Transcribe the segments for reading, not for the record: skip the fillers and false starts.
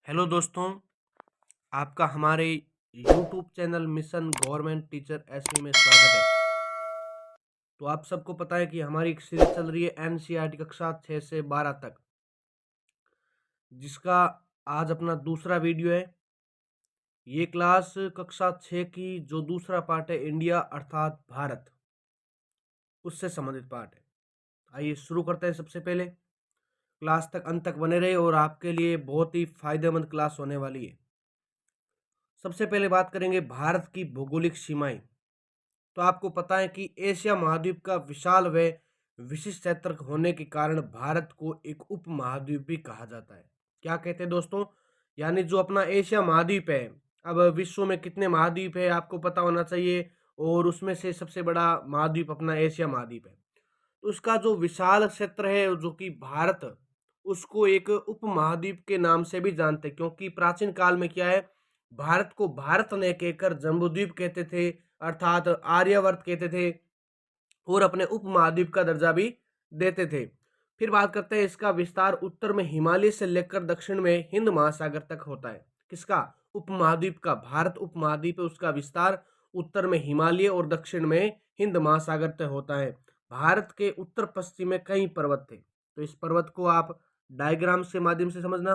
Hello दोस्तों, आपका हमारे YouTube channel mission government teacher SV में स्वागत है। तो आप सबको पता है कि हमारी एक सीरीज चल रही है एनसीईआरटी कक्षा 6 से 12 तक, जिसका आज अपना दूसरा वीडियो है। ये क्लास कक्षा 6 की जो दूसरा पार्ट है इंडिया अर्थात भारत, उससे संबंधित पार्ट है। आइए शुरू करते हैं। सबसे पहले क्लास तक अंत तक बने रहे और आपके लिए बहुत ही फायदेमंद क्लास होने वाली है। सबसे पहले बात करेंगे भारत की भौगोलिक सीमाएं। तो आपको पता है कि एशिया महाद्वीप का विशाल व विशिष्ट क्षेत्र होने के कारण भारत को एक उप महाद्वीप भी कहा जाता है। क्या कहते हैं दोस्तों? यानी जो अपना एशिया महाद्वीप है, अब विश्व में कितने महाद्वीप है आपको पता होना चाहिए, और उसमें से सबसे बड़ा महाद्वीप अपना एशिया महाद्वीप है। तो उसका जो विशाल क्षेत्र है जो कि भारत, उसको एक उप महाद्वीप के नाम से भी जानते हैं, क्योंकि प्राचीन काल में क्या है, भारत को भारत ने कहकर जम्बूद्वीप कहते थे, अर्थात आर्यवर्त कहते थे, और अपने उप महाद्वीप का दर्जा भी देते थे। फिर बात करते हैं इसका विस्तार उत्तर में हिमालय से लेकर दक्षिण में हिंद महासागर तक होता है। किसका? उप महाद्वीप का। भारत उप महाद्वीप है, उसका विस्तार उत्तर में हिमालय और दक्षिण में हिंद महासागर तक होता है। भारत के उत्तर पश्चिम में कई पर्वत थे, तो इस पर्वत को आप डायग्राम के माध्यम से समझना।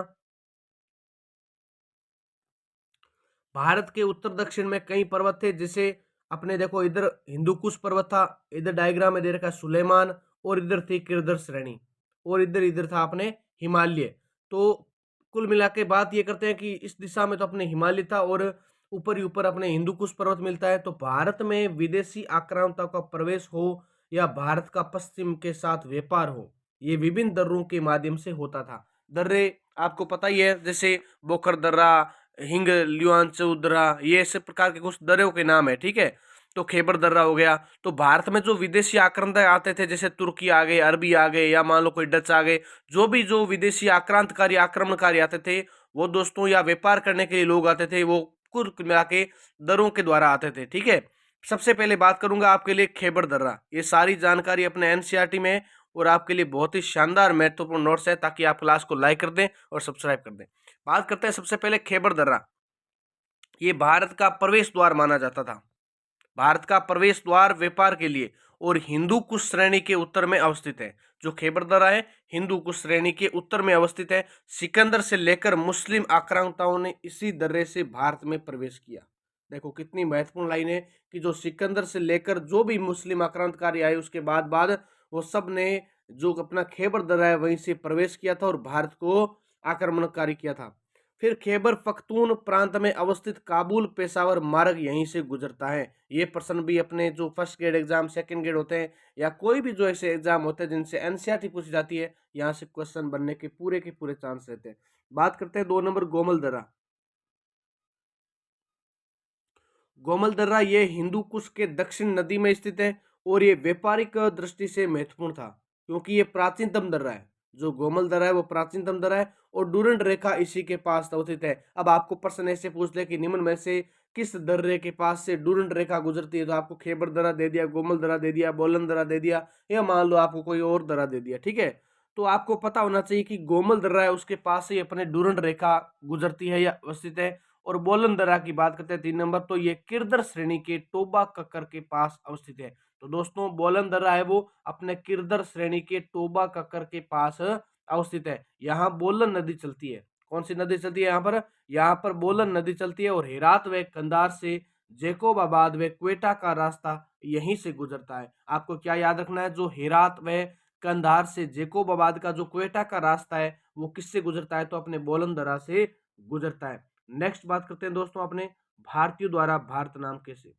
भारत के उत्तर दक्षिण में कई पर्वत थे, जैसे अपने देखो इधर हिंदुकुश पर्वत था, इधर डायग्राम में दे रखा सुलेमान, और इधर थी किरदर श्रेणी, और इधर इधर था अपने हिमालय। तो कुल मिला के बात ये करते हैं कि इस दिशा में तो अपने हिमालय था और ऊपर ही ऊपर अपने हिंदुकुश पर्वत मिलता है। तो भारत में विदेशी आक्रामकताओं का प्रवेश हो या भारत का पश्चिम के साथ व्यापार हो, ये विभिन्न दर्रों के माध्यम से होता था। दर्रे आपको पता ही है, जैसे बोखर दर्रा, हिंग ल्युआंचू दर्रा, ये ऐसे प्रकार के कुछ दर्रों के नाम है। ठीक है, तो खेबर दर्रा हो गया। तो भारत में जो विदेशी आक्रांत आते थे, जैसे तुर्की आ गए, अरबी आ गए, या मान लो कोई डच आ गए, जो विदेशी आक्रांतकारी आक्रमणकारी आते थे, वो दोस्तों या व्यापार करने के लिए लोग आते थे, वो कुल मिला के दर्रों के द्वारा आते थे। ठीक है, सबसे पहले बात करूंगा आपके लिए खेबर दर्रा। ये सारी जानकारी अपने एनसीईआरटी में है और आपके लिए बहुत ही शानदार महत्वपूर्ण नोट्स है, ताकि आप क्लास को लाइक कर दें और सब्सक्राइब कर दें। बात करते हैं सबसे पहले खेबर दर्रा। ये भारत का प्रवेश द्वार माना जाता था, भारत का प्रवेश द्वार व्यापार के लिए, और हिंदू कुश श्रेणी के उत्तर में अवस्थित है। जो खेबर दर्रा है, हिंदू कुश श्रेणी के उत्तर में अवस्थित है। सिकंदर से लेकर मुस्लिम आक्रांताओं ने इसी दर्रे से भारत में प्रवेश किया। देखो कितनी महत्वपूर्ण लाइन है कि जो सिकंदर से लेकर जो भी मुस्लिम आक्रांतकारी आए, उसके बाद बाद वो सब ने जो अपना खेबर दर्रा है वहीं से प्रवेश किया था और भारत को आक्रमणकारी किया था। फिर खैबर पख्तून प्रांत में अवस्थित काबुल पेशावर मार्ग यहीं से गुजरता है। ये प्रश्न भी अपने जो first grade exam, second grade होते हैं, या कोई भी जो ऐसे एग्जाम होते हैं जिनसे एनसीईआरटी पूछी जाती है, यहाँ से क्वेश्चन बनने के पूरे चांस रहते हैं। बात करते हैं 2 नंबर गोमल दर्रा। गोमल दर्रा ये हिंदू कुश के दक्षिण नदी में स्थित है और ये व्यापारिक दृष्टि से महत्वपूर्ण था, क्योंकि ये प्राचीनतम दर्रा है। जो गोमल दर्रा है वो प्राचीनतम दर्रा है और डूरंड रेखा इसी के पास अवस्थित है। अब आपको प्रश्न ऐसे पूछ ले कि निम्न में से किस दर्रे के पास से डूरंड रेखा गुजरती है, तो आपको खेबर दर्रा दे दिया, गोमल दर्रा दे दिया, बोलन दर्रा दे दिया, या मान लो आपको कोई और दर्रा दे दिया। ठीक है, तो आपको पता होना चाहिए कि गोमल दर्रा है उसके पास से अपने डूरंड रेखा गुजरती है या अवस्थित है। और बोलन दर्रा की बात करते हैं 3 नंबर, तो ये किरदर श्रेणी के टोबा कक्कर के पास अवस्थित है। तो दोस्तों बोलन दर्रा है वो अपने किरदर श्रेणी के टोबा कक्कर के पास अवस्थित है। यहाँ बोलन नदी चलती है। कौन सी नदी चलती है यहाँ पर बोलन नदी चलती है, और हेरात व कंधार से जेकोबाबाद व क्वेटा का रास्ता यहीं से गुजरता है। आपको क्या याद रखना है, जो हेरात व कंधार से जेकोबाबाद का जो क्वेटा का रास्ता है वो किससे गुजरता है, तो अपने बोलन दर्रा से गुजरता है। नेक्स्ट बात करते हैं दोस्तों अपने भारतीयों द्वारा भारत नाम कैसे,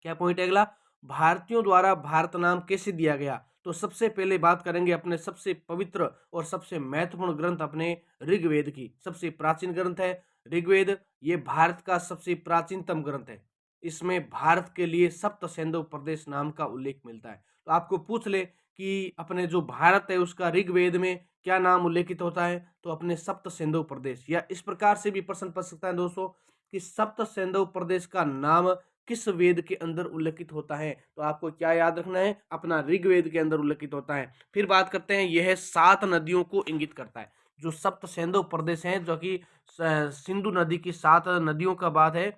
क्या पॉइंट है अगला, भारतीयों द्वारा भारत नाम कैसे दिया गया। तो सबसे पहले बात करेंगे अपने सबसे पवित्र और सबसे महत्वपूर्ण ग्रंथ अपने ऋग्वेद की। सबसे प्राचीन ग्रंथ है ऋग्वेद, ये भारत का सबसे प्राचीनतम ग्रंथ है। इसमें भारत के लिए सप्त सिंधु प्रदेश नाम का उल्लेख मिलता है। तो आपको पूछ ले कि अपने जो भारत है उसका ऋग्वेद में क्या नाम उल्लेखित होता है, तो अपने सप्त सिंधु प्रदेश, या इस प्रकार से भी प्रश्न पूछ सकता है दोस्तों कि सप्त सिंधु प्रदेश का नाम किस वेद के अंदर उल्लेखित होता है, तो आपको क्या याद रखना है, अपना ऋग्वेद के अंदर उल्लेखित होता है। फिर बात करते हैं यह 7 नदियों को इंगित करता है। जो सप्त सिंधु प्रदेश हैं, जो कि सिंधु नदी की 7 नदियों का बात है,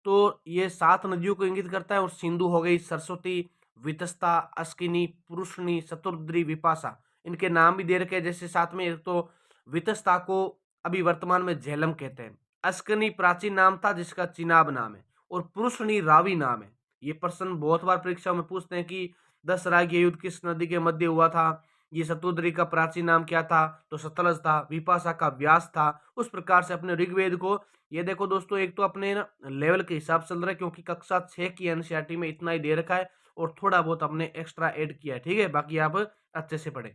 तो ये 7 नदियों को इंगित करता है। और सिंधु हो गई सरस्वती, वितस्ता, अस्किनी, पुरुषनी, शतुद्री, विपाशा, इनके नाम भी दे रखे हैं। जैसे साथ में एक तो वितस्ता को अभी वर्तमान में झेलम कहते हैं, अस्किनी प्राचीन नाम था जिसका चिनाब नाम है, और पुरुषनी रावी नाम है। ये प्रश्न बहुत बार परीक्षा में पूछते हैं कि 10 राग युद्ध किस नदी के मध्य हुआ था। ये शतुद्री का प्राचीन नाम क्या था, तो सतलज था। विपाशा का व्यास था। उस प्रकार से अपने ऋग्वेद को, ये देखो दोस्तों, एक तो अपने ना लेवल के हिसाब से चल रहा है, क्योंकि कक्षा 6 की एनसीईआरटी में इतना ही दे रखा है, और थोड़ा बहुत हमने एक्स्ट्रा ऐड किया है, ठीक है। बाकी आप अच्छे से पढ़े।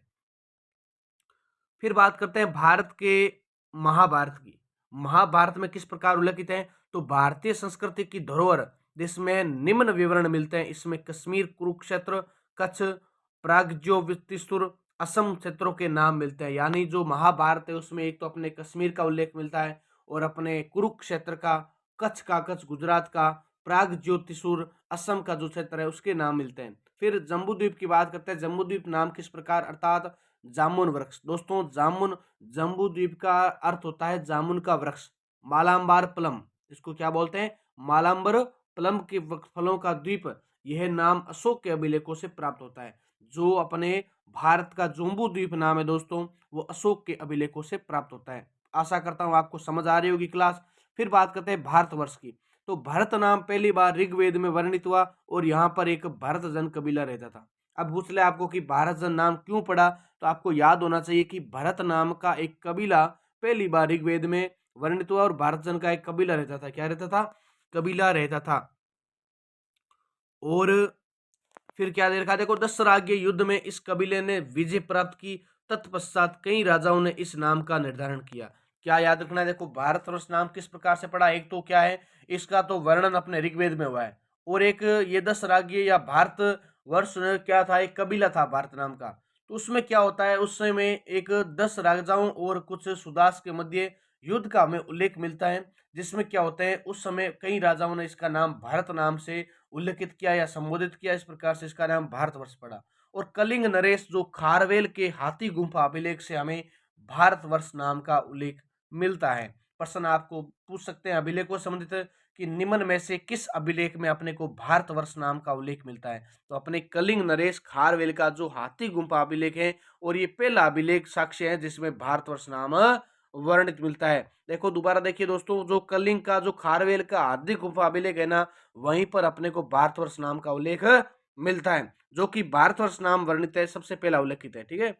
फिर बात करते हैं भारत के महाभारत की। महाभारत में किस प्रकार उल्लेखित है, तो भारतीय संस्कृति की धरोहर जिसमें निम्न विवरण मिलते हैं। इसमें कश्मीर, कुरुक्षेत्र, कच्छ, प्राग्ज्योतिषपुर, असम क्षेत्रों के नाम मिलते हैं। यानी जो महाभारत है उसमें एक तो अपने कश्मीर का उल्लेख मिलता है, और अपने कुरुक्षेत्र का, कच्छ गुजरात का, प्राग्ज्योतिषपुर असम का जो क्षेत्र है उसके नाम मिलते हैं। फिर जम्बूद्वीप की बात करते हैं। जम्बूद्वीप नाम किस प्रकार, अर्थात जामुन वृक्ष। दोस्तों जामुन, जम्बू द्वीप का अर्थ होता है जामुन का वृक्ष। मालाम्बार प्लम, इसको क्या बोलते हैं, मालाम्बर प्लम के फलों का द्वीप। यह नाम अशोक के अभिलेखों से प्राप्त होता है। जो अपने भारत का जम्बू द्वीप नाम है दोस्तों, वो अशोक के अभिलेखों से प्राप्त होता है। आशा करता हूं आपको समझ आ रही होगी क्लास। फिर बात करते हैं भारतवर्ष की। तो भरत नाम पहली बार ऋग्वेद में वर्णित हुआ, और यहाँ पर एक भरत जन कबीला रहता था। अब पूछ ले आपको कि भारत जन नाम क्यों पड़ा, तो आपको याद होना चाहिए कि भरत नाम का एक कबीला पहली बार ऋग्वेद में वर्णित हुआ, और भारत जन का एक कबीला रहता था। क्या रहता था, कबीला रहता था। और फिर क्या दे रखा है, देखो 10 राज्य युद्ध में इस कबीले ने विजय प्राप्त की। तत्पश्चात कई राजाओं ने इस नाम का निर्धारण किया। क्या याद रखना है, देखो भारतवर्ष नाम किस प्रकार से पड़ा, एक तो क्या है, इसका तो वर्णन अपने ऋग्वेद में हुआ है, और एक ये 10 राज्य या भारत वर्ष क्या था, एक कबीला था भारत नाम का। तो उसमें क्या होता है, उस समय एक 10 राजाओं और कुछ सुदास के मध्य युद्ध का हमें उल्लेख मिलता है, जिसमें क्या होता है, उस समय कई राजाओं ने इसका नाम भारत नाम से उल्लेखित किया या संबोधित किया। इस प्रकार से इसका नाम भारतवर्ष पड़ा। और कलिंग नरेश जो खारवेल के हाथी गुम्फा अभिलेख से हमें भारतवर्ष नाम का उल्लेख मिलता है। प्रश्न आपको पूछ सकते हैं अभिलेखों से संबंधित कि निम्न में से किस अभिलेख में अपने को भारतवर्ष नाम का उल्लेख मिलता है, तो अपने कलिंग नरेश खारवेल का जो हाथी गुम्फा अभिलेख है, और ये पहला अभिलेख साक्ष्य है जिसमें भारतवर्ष नाम वर्णित मिलता है। देखो दोबारा देखिए दोस्तों, जो कलिंग का जो खारवेल का हाथी गुम्फा अभिलेख है ना, वहीं पर अपने को भारतवर्ष नाम का उल्लेख मिलता है, जो कि भारतवर्ष नाम वर्णित है, सबसे पहला उल्लेखित है, ठीक है।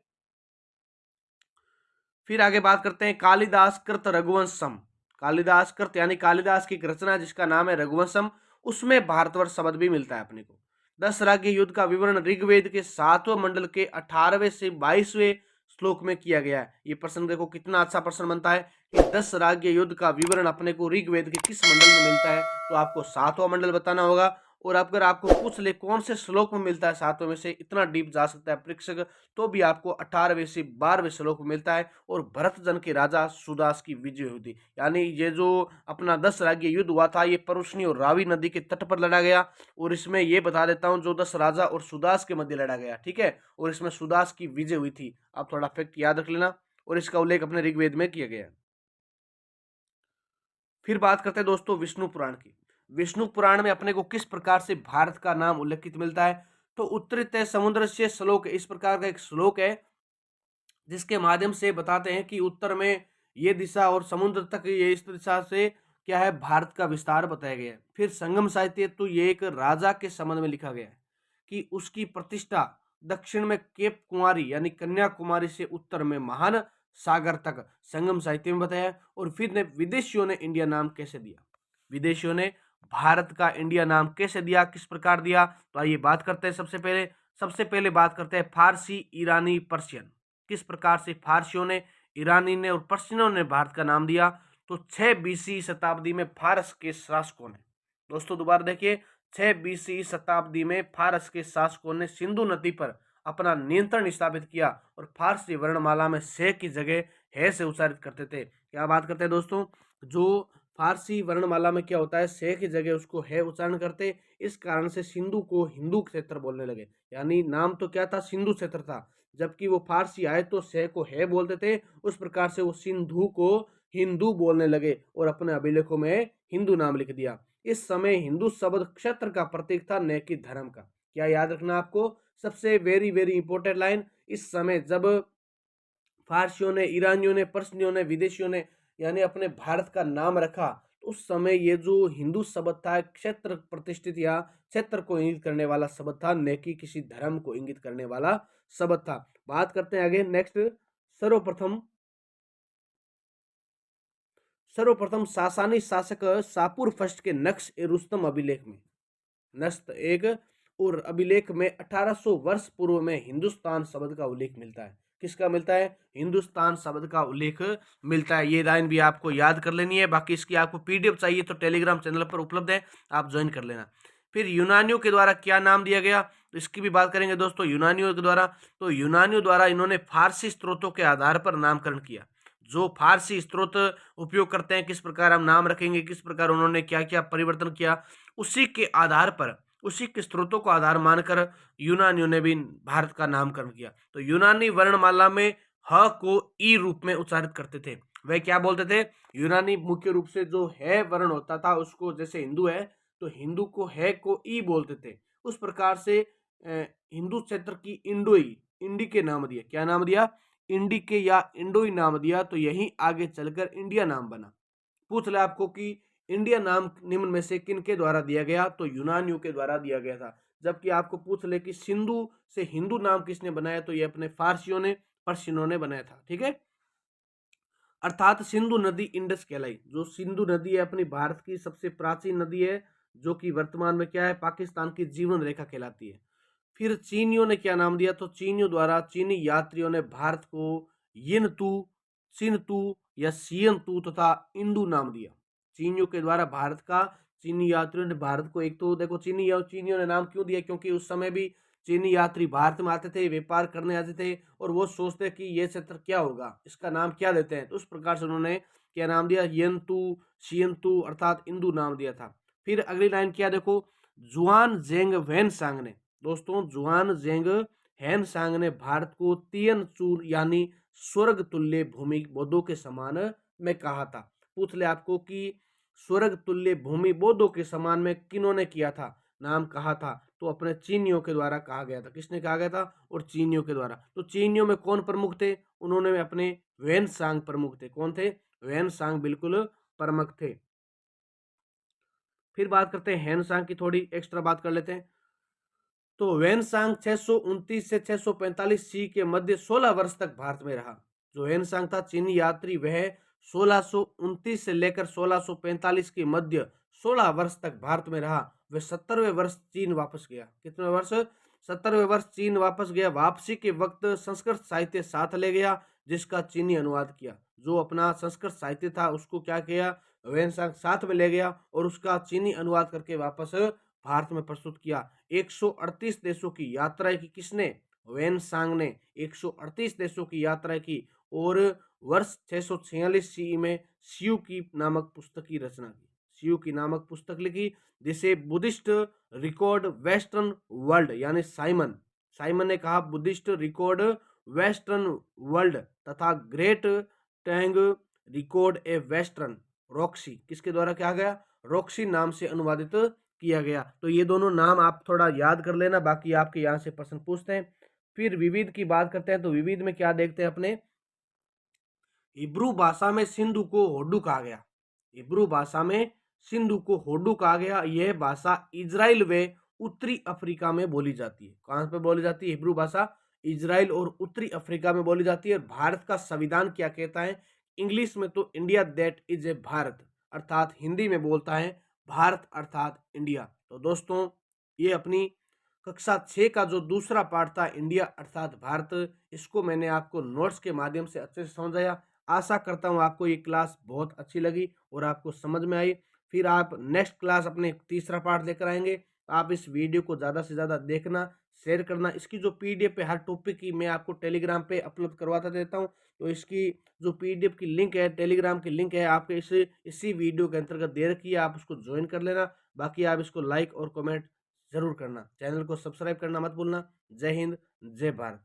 फिर आगे बात करते हैं कालिदास कृत रघुवंशम। कालिदास कृत यानी कालिदास की एक रचना जिसका नाम है रघुवंशम, उसमें भारतवर्ष शब्द भी मिलता है अपने को। 10 राज्य युद्ध का विवरण ऋग्वेद के 7वें मंडल के 18वें से 22वें श्लोक में किया गया है। ये प्रश्न देखो कितना अच्छा प्रश्न बनता है कि 10 राज्य युद्ध का विवरण अपने को ऋग्वेद के किस मंडल में मिलता है, तो आपको 7वां मंडल बताना होगा। और अगर आपको पूछ ले कौन से श्लोक में मिलता है 7वें में से, इतना डीप जा सकता है परीक्षक, तो भी आपको 18वें से 12वें श्लोक में मिलता है। और भरत जन के राजा सुदास की विजय हुई थी। यानी ये जो अपना 10 राज्य युद्ध हुआ था, ये परुष्णी और रावी नदी के तट पर लड़ा गया। और इसमें ये बता देता हूं, जो 10 राजा और सुदास के मध्य लड़ा गया, ठीक है। और इसमें सुदास की विजय हुई थी। आप थोड़ा फैक्ट याद रख लेना, और इसका उल्लेख अपने ऋग्वेद में किया गया। फिर बात करते हैं दोस्तों विष्णु पुराण की। विष्णु पुराण में अपने को किस प्रकार से भारत का नाम उल्लेखित मिलता है, तो उत्तरी तय समुद्र से श्लोक, इस प्रकार का एक श्लोक है जिसके माध्यम से बताते हैं कि उत्तर में ये दिशा और समुद्र तक ये इस दिशा से क्या है, भारत का विस्तार बताया गया है। फिर संगम साहित्य, तो ये एक राजा के संबंध में लिखा गया है कि उसकी प्रतिष्ठा दक्षिण में केप कुमारी यानी कन्याकुमारी से उत्तर में महान सागर तक संगम साहित्य में बताया। और फिर ने विदेशियों ने इंडिया नाम कैसे दिया, विदेशियों ने भारत का इंडिया नाम कैसे दिया, किस प्रकार दिया, तो आइए बात करते हैं। सबसे पहले बात करते हैं फारसी, ईरानी, पर्शियन। किस प्रकार से फारसियों ने, ईरानी ने और पर्शियनों ने भारत का नाम दिया, तो 6 बीसी शताब्दी में फारस के शासकों ने, दोस्तों दोबारा देखिए, 6 बीसी शताब्दी में फारस के शासकों ने सिंधु नदी पर अपना नियंत्रण स्थापित किया, और फारसी वर्णमाला में से की जगह है से उच्चारित करते थे। क्या बात करते हैं दोस्तों, जो फारसी वर्णमाला में क्या होता है, से की जगह उसको है उच्चारण करते, इस कारण से सिंधु को हिंदू क्षेत्र बोलने लगे। यानी नाम तो क्या था, सिंधु क्षेत्र था, जबकि वो फारसी आए तो से को है बोलते थे, उस प्रकार से वो सिंधु को हिंदू बोलने लगे और अपने अभिलेखों में हिंदू नाम लिख दिया। इस समय हिंदू शब्द क्षत्र का प्रतीक था, न कि धर्म का। क्या याद रखना आपको, सबसे वेरी वेरी इंपॉर्टेंट लाइन, इस समय जब फारसियों ने, ईरानियों ने, पर्शियों ने, विदेशियों ने यानी अपने भारत का नाम रखा, तो उस समय ये जो हिंदू शब्द था क्षेत्र प्रतिष्ठित या क्षेत्र को इंगित करने वाला शब्द था, न कि किसी धर्म को इंगित करने वाला शब्द था। बात करते हैं आगे नेक्स्ट। सर्वप्रथम सर्वप्रथम सासानी शासक शापुर फर्स्ट के नक्श ए रुस्तम अभिलेख में, नस्त एक और अभिलेख में 1800 वर्ष पूर्व में हिंदुस्तान शब्द का उल्लेख मिलता है। किसका मिलता है? हिंदुस्तान शब्द का उल्लेख मिलता है। ये लाइन भी आपको याद कर लेनी है। बाकी इसकी आपको पीडीएफ चाहिए तो टेलीग्राम चैनल पर उपलब्ध है, आप ज्वाइन कर लेना। फिर यूनानियों के द्वारा क्या नाम दिया गया, तो इसकी भी बात करेंगे दोस्तों। यूनानियों के द्वारा, तो यूनानियों द्वारा इन्होंने फारसी स्त्रोतों के आधार पर नामकरण किया। जो फारसी स्त्रोत उपयोग करते हैं, किस प्रकार हम नाम रखेंगे, किस प्रकार उन्होंने क्या क्या परिवर्तन किया, उसी के आधार पर, उसी के स्त्रोतों को आधार मानकर यूनानियों ने भी भारत का नामकरण किया। तो यूनानी वर्णमाला में ह को ई रूप में उच्चारित करते थे। वह क्या बोलते थे? यूनानी मुख्य रूप से जो है वर्ण होता था उसको, जैसे हिंदू है तो हिंदू को है को ई बोलते थे, उस प्रकार से हिंदू क्षेत्र की इंडोई, इंडी के नाम दिया। क्या नाम दिया? इंडी के या इंडोई नाम दिया। तो यही आगे चलकर इंडिया नाम बना। पूछ ले आपको कि इंडिया नाम निम्न में से किन के द्वारा दिया गया, तो यूनानियों के द्वारा दिया गया था। जबकि आपको पूछ ले कि सिंधु से हिंदू नाम किसने बनाया, तो ये अपने फारसियों ने, पर्शियनों ने बनाया था। ठीक है, अर्थात सिंधु नदी इंडस कहलाई। जो सिंधु नदी है अपनी भारत की सबसे प्राचीन नदी है, जो कि वर्तमान में क्या है, पाकिस्तान की जीवन रेखा कहलाती है। फिर चीनियों ने क्या नाम दिया, तो चीनियों द्वारा चीनी यात्रियों ने भारत को यिनतू, चिनतू या सियनतू तथा इंडू नाम दिया। चीनियों के द्वारा भारत का, चीनी यात्रियों ने भारत को, एक तो देखो चीनियों ने नाम क्यों दिया, क्योंकि उस समय भी चीनी यात्री भारत में आते थे, व्यापार करने आते थे और वो सोचते कि ये क्षेत्र क्या होगा, इसका नाम क्या देते हैं, तो उस प्रकार से उन्होंने क्या नाम दिया, यंतु, शियंतु अर्थात इंदु नाम दिया था। फिर अगली लाइन क्या देखो, जुआन जेंग वैन सांग ने, दोस्तों जुआन जेंग हैन सांग ने भारत को तियन चूर यानी स्वर्ग तुल्य भूमि बौद्धों के समान में कहा था। पूछ ले आपको कि स्वर्ग तुल्य भूमि बौद्धों के समान में किन्होंने किया था, नाम कहा था, तो अपने चीनियों के द्वारा कहा गया था। किसने कहा गया था? और चीनियों के द्वारा। तो चीनियों में कौन प्रमुख थे? उन्होंने अपने वैन सांग प्रमुख थे। कौन थे? वैन सांग बिल्कुल प्रमुख थे। फिर बात करते हैं हैन सांग की, थोड़ी एक्स्ट्रा बात कर लेते हैं। तो वैनसांग 629 से 645 सी के मध्य 16 वर्ष तक भारत में रहा। जो वैनसांग था चीनी यात्री, वह 1629 से लेकर 1645 के मध्य 16 वर्ष तक भारत में रहा। वह 70वें वर्ष चीन वापस गया। कितने वर्ष? 70वें वर्ष चीन वापस गया। वापसी के वक्त संस्कृत साहित्य साथ ले गया, जिसका चीनी अनुवाद किया। जो अपना संस्कृत साहित्य था उसको क्या किया, वैनसांग साथ में ले गया और उसका चीनी अनुवाद करके वापस भारत में प्रस्तुत किया। 138 देशों की यात्रा की किसने? वैनसांग ने 138 देशों की यात्रा की और वर्ष 646 सी में सियू की नामक पुस्तक की रचना की। सियू की नामक पुस्तक लिखी, जिसे बुद्धिस्ट रिकॉर्ड वेस्टर्न वर्ल्ड यानी साइमन, साइमन ने कहा बुद्धिस्ट रिकॉर्ड वेस्टर्न वर्ल्ड तथा great Tang record a western Roxy, किसके द्वारा कहा गया? रॉक्सी नाम से अनुवादित किया गया। तो ये दोनों नाम आप थोड़ा याद कर लेना, बाकी आपके यहाँ से प्रश्न पूछते हैं। फिर विविध की बात करते हैं, तो विविध में क्या देखते हैं अपने, हिब्रू भाषा में सिंधु को होडू कहा गया। हिब्रू भाषा में सिंधु को होडू कहा गया। यह भाषा इजराइल व उत्तरी अफ्रीका में बोली जाती है। कहाँ पे बोली जाती है हिब्रू भाषा? इजराइल और उत्तरी अफ्रीका में बोली जाती है। भारत का संविधान क्या कहता है? इंग्लिश में तो India that is a Bharat, अर्थात हिंदी में बोलता है भारत अर्थात इंडिया। तो दोस्तों ये अपनी कक्षा 6 का जो दूसरा पार्ट था, इंडिया अर्थात भारत, इसको मैंने आपको नोट्स के माध्यम से अच्छे से समझाया। आशा करता हूँ आपको ये क्लास बहुत अच्छी लगी और आपको समझ में आई। फिर आप नेक्स्ट क्लास अपने तीसरा पार्ट लेकर आएंगे। आप इस वीडियो को ज़्यादा से ज़्यादा देखना, शेयर करना। इसकी जो पीडीएफ है हर टॉपिक की मैं आपको टेलीग्राम पे अपलोड करवाता देता हूँ। तो इसकी जो पीडीएफ की लिंक है, टेलीग्राम की लिंक है, आपके इसी वीडियो के अंतर्गत दे रखी है, आप उसको ज्वाइन कर लेना। बाकी आप इसको लाइक और कमेंट जरूर करना। चैनल को सब्सक्राइब करना मत भूलना। जय हिंद, जय भारत।